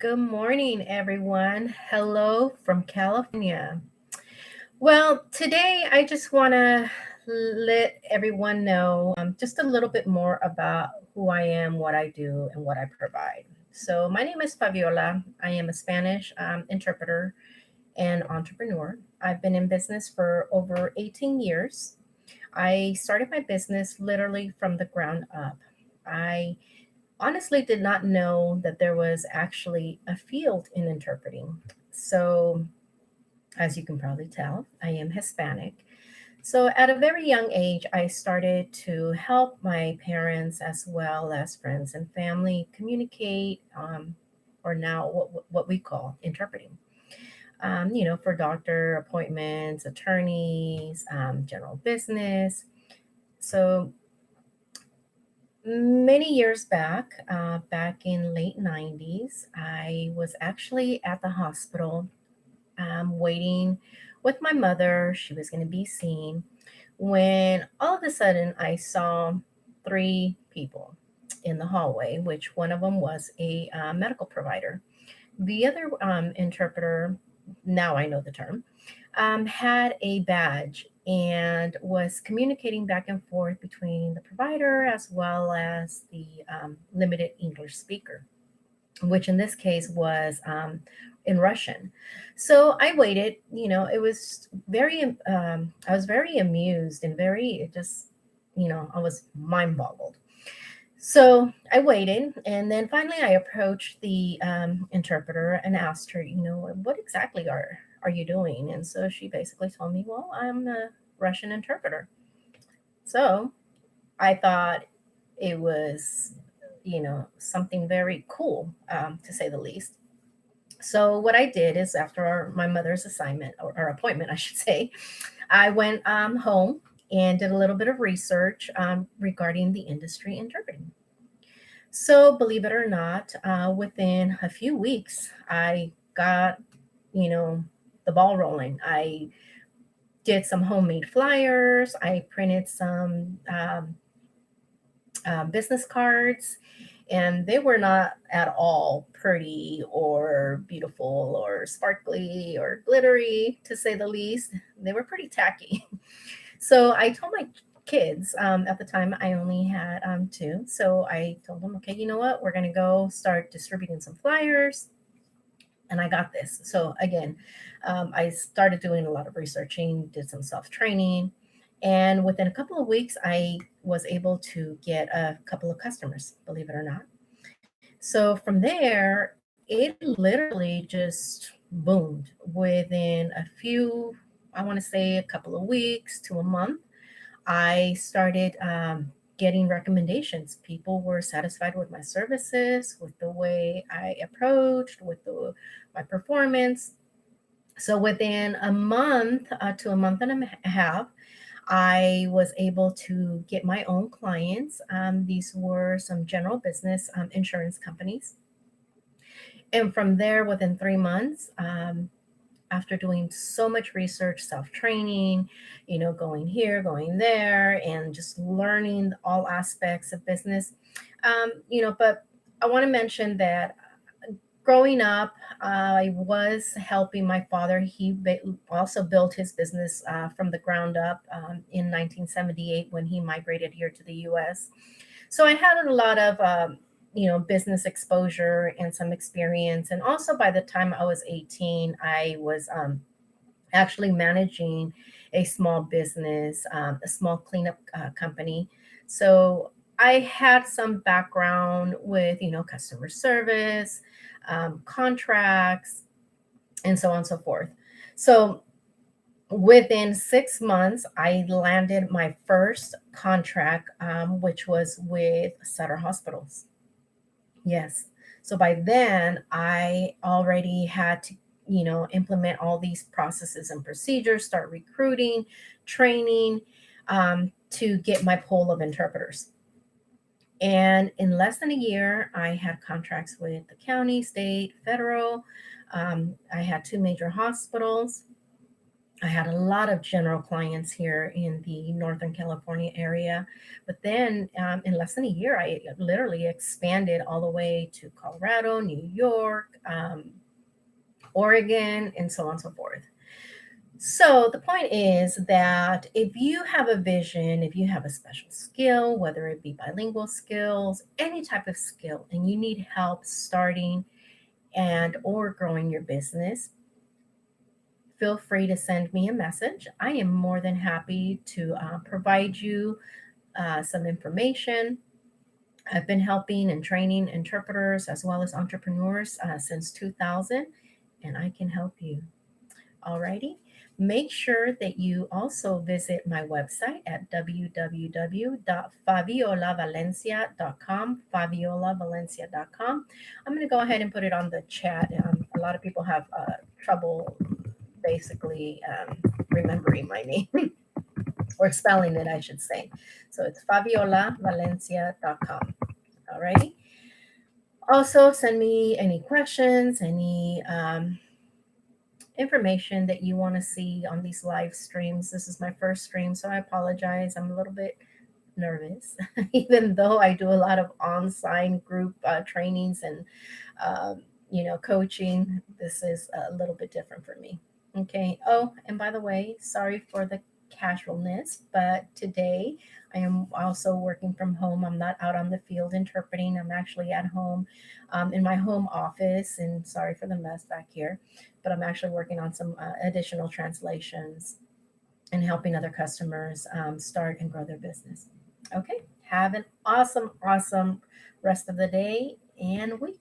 Good morning, everyone. Hello from California. Well, today I just want to let everyone know just a little bit more about who I am, what I do, and what I provide. So, my name is Fabiola. I am a Spanish interpreter and entrepreneur. I've been in business for over 18 years. I started my business literally from the ground up. I honestly did not know that there was actually a field in interpreting. So, as you can probably tell, I am Hispanic. So, at a very young age, I started to help my parents as well as friends and family communicate, or now what we call interpreting. For doctor appointments, attorneys, general business. So, many years back in late 90s, I was actually at the hospital waiting with my mother. She was going to be seen when all of a sudden I saw three people in the hallway, which one of them was a medical provider. The other interpreter, now I know the term, had a badge and was communicating back and forth between the provider as well as the limited English speaker, which in this case was in Russian. So I waited. It was I was very amused and it just, I was mind boggled. So I waited, and then finally I approached the interpreter and asked her, what exactly are you doing? And so she basically told me, well, I'm a Russian interpreter. So I thought it was, something very cool, to say the least. So what I did is after my mother's assignment or appointment, I should say, I went home and did a little bit of research regarding the industry interpreting. So, believe it or not, within a few weeks, I got, you know, the ball rolling. I did some homemade flyers. I printed some business cards, and they were not at all pretty or beautiful or sparkly or glittery, to say the least. They were pretty tacky. So I told my kids, at the time I only had two. So I told them, okay, you know what? We're going to go start distributing some flyers. And I got this. So again, I started doing a lot of researching, did some self training. And within a couple of weeks, I was able to get a couple of customers, believe it or not. So from there, it literally just boomed within a few, I want to say a couple of weeks to a month. I started getting recommendations. People were satisfied with my services, with the way I approached, with my performance. So within a month to a month and a half, I was able to get my own clients. These were some general business insurance companies. And from there, within 3 months, after doing so much research, self training, going here, going there, and just learning all aspects of business. But I want to mention that growing up, I was helping my father. He also built his business from the ground up in 1978 when he migrated here to the US. So I had a lot of business exposure and some experience. And also by the time I was 18, I was actually managing a small business, a small cleanup company. So I had some background with, customer service, contracts, and so on and so forth. So within 6 months, I landed my first contract, which was with Sutter Hospitals. Yes. So by then, I already had to, implement all these processes and procedures, start recruiting, training, to get my pool of interpreters. And in less than a year, I had contracts with the county, state, federal. I had two major hospitals. I had a lot of general clients here in the Northern California area. But then in less than a year, I literally expanded all the way to Colorado, New York, Oregon, and so on and so forth. So the point is that if you have a vision, if you have a special skill, whether it be bilingual skills, any type of skill, and you need help starting and or growing your business, feel free to send me a message. I am more than happy to provide you some information. I've been helping and training interpreters as well as entrepreneurs since 2000, and I can help you. Alrighty. Make sure that you also visit my website at www.faviolavalencia.com, faviolavalencia.com. I'm going to go ahead and put it on the chat. A lot of people have trouble basically remembering my name or spelling it, I should say. So it's faviolavalencia.com. Alrighty. Also, send me any questions, any information that you want to see on these live streams. This is my first stream, so I apologize. I'm a little bit nervous, even though I do a lot of on-site group trainings and coaching. This is a little bit different for me. Okay. Oh, and by the way, sorry for the casualness, but today I am also working from home. I'm not out on the field interpreting. I'm actually at home in my home office. And sorry for the mess back here, but I'm actually working on some additional translations and helping other customers start and grow their business. Okay. Have an awesome, awesome rest of the day and week.